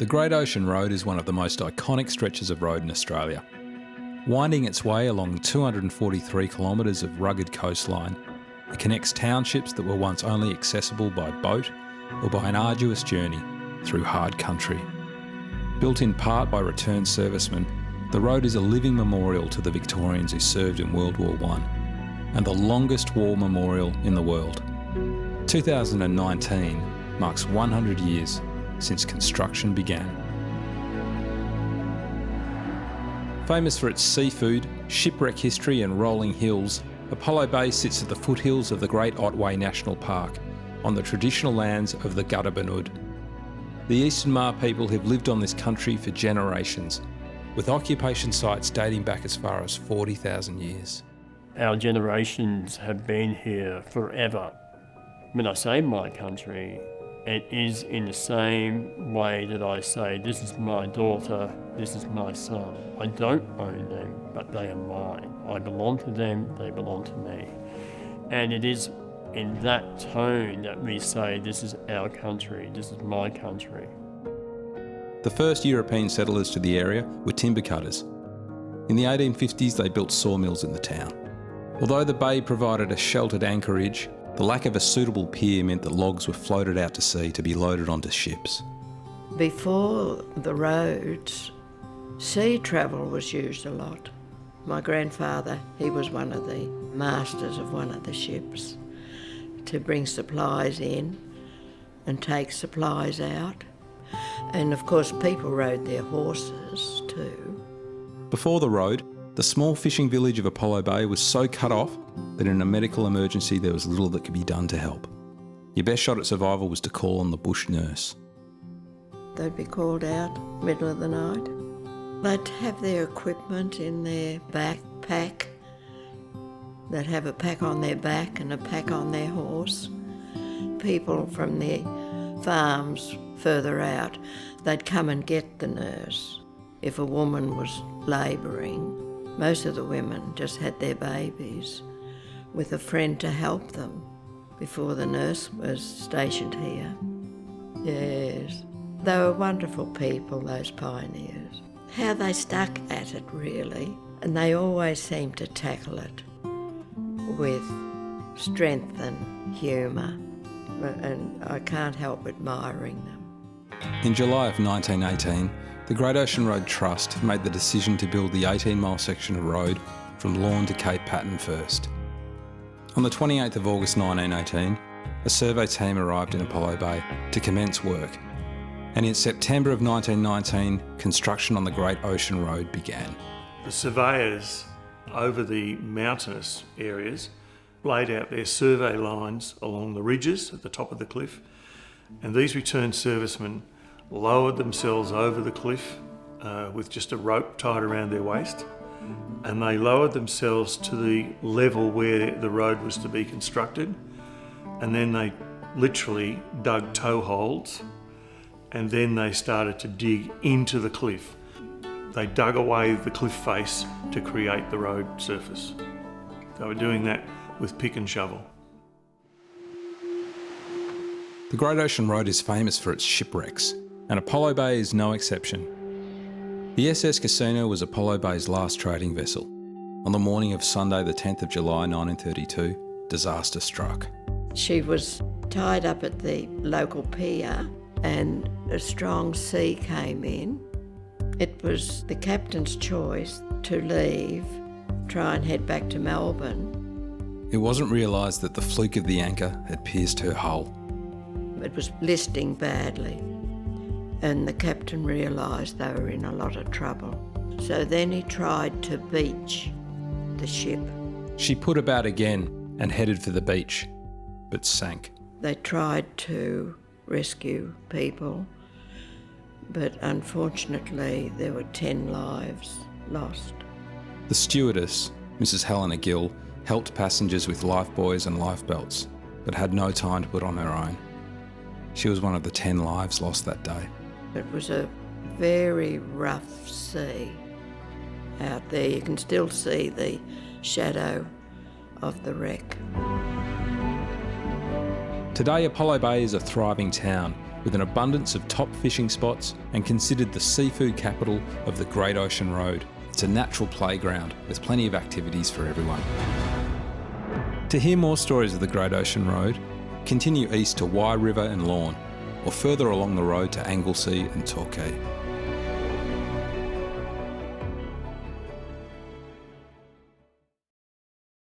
The Great Ocean Road is one of the most iconic stretches of road in Australia. Winding its way along 243 kilometres of rugged coastline, it connects townships that were once only accessible by boat or by an arduous journey through hard country. Built in part by returned servicemen, the road is a living memorial to the Victorians who served in World War I and the longest war memorial in the world. 2019 marks 100 years since construction began. Famous for its seafood, shipwreck history and rolling hills, Apollo Bay sits at the foothills of the Great Otway National Park on the traditional lands of the Gudabanud. The Eastern Maar people have lived on this country for generations, with occupation sites dating back as far as 40,000 years. Our generations have been here forever. When I say my country, it is in the same way that I say, this is my daughter, this is my son. I don't own them, but they are mine. I belong to them, they belong to me. And it is in that tone that we say, this is our country, this is my country. The first European settlers to the area were timber cutters. In the 1850s, they built sawmills in the town. Although the bay provided a sheltered anchorage, the lack of a suitable pier meant that logs were floated out to sea to be loaded onto ships. Before the roads, sea travel was used a lot. My grandfather, he was one of the masters of one of the ships to bring supplies in and take supplies out. And of course, people rode their horses too. Before the road, the small fishing village of Apollo Bay was so cut off that in a medical emergency there was little that could be done to help. Your best shot at survival was to call on the bush nurse. They'd be called out middle of the night. They'd have their equipment in their backpack. They'd have a pack on their back and a pack on their horse. People from their farms further out, they'd come and get the nurse. If a woman was labouring, most of the women just had their babies with a friend to help them before the nurse was stationed here. Yes, they were wonderful people, those pioneers. How they stuck at it, really, and they always seemed to tackle it with strength and humour, and I can't help admiring them. In July of 1918, the Great Ocean Road Trust made the decision to build the 18-mile section of road from Lorne to Cape Patton first. On the 28th of August 1918, a survey team arrived in Apollo Bay to commence work, and in September of 1919, construction on the Great Ocean Road began. The surveyors over the mountainous areas laid out their survey lines along the ridges at the top of the cliff, and these returned servicemen lowered themselves over the cliff with just a rope tied around their waist, and they lowered themselves to the level where the road was to be constructed, and then they literally dug toe holds, and then they started to dig into the cliff. They dug away the cliff face to create the road surface. They were doing that with pick and shovel. The Great Ocean Road is famous for its shipwrecks, and Apollo Bay is no exception. The SS Casino was Apollo Bay's last trading vessel. On the morning of Sunday the 10th of July 1932, disaster struck. She was tied up at the local pier and a strong sea came in. It was the captain's choice to leave, try and head back to Melbourne. It wasn't realised that the fluke of the anchor had pierced her hull. It was listing badly, and the captain realised they were in a lot of trouble. So then he tried to beach the ship. She put about again and headed for the beach, but sank. They tried to rescue people, but unfortunately there were 10 lives lost. The stewardess, Mrs. Helena Gill, helped passengers with lifebuoys and lifebelts, but had no time to put on her own. She was one of the 10 lives lost that day. It was a very rough sea out there. You can still see the shadow of the wreck. Today, Apollo Bay is a thriving town with an abundance of top fishing spots and considered the seafood capital of the Great Ocean Road. It's a natural playground with plenty of activities for everyone. To hear more stories of the Great Ocean Road, continue east to Wye River and Lorne, or further along the road to Anglesea and Torquay.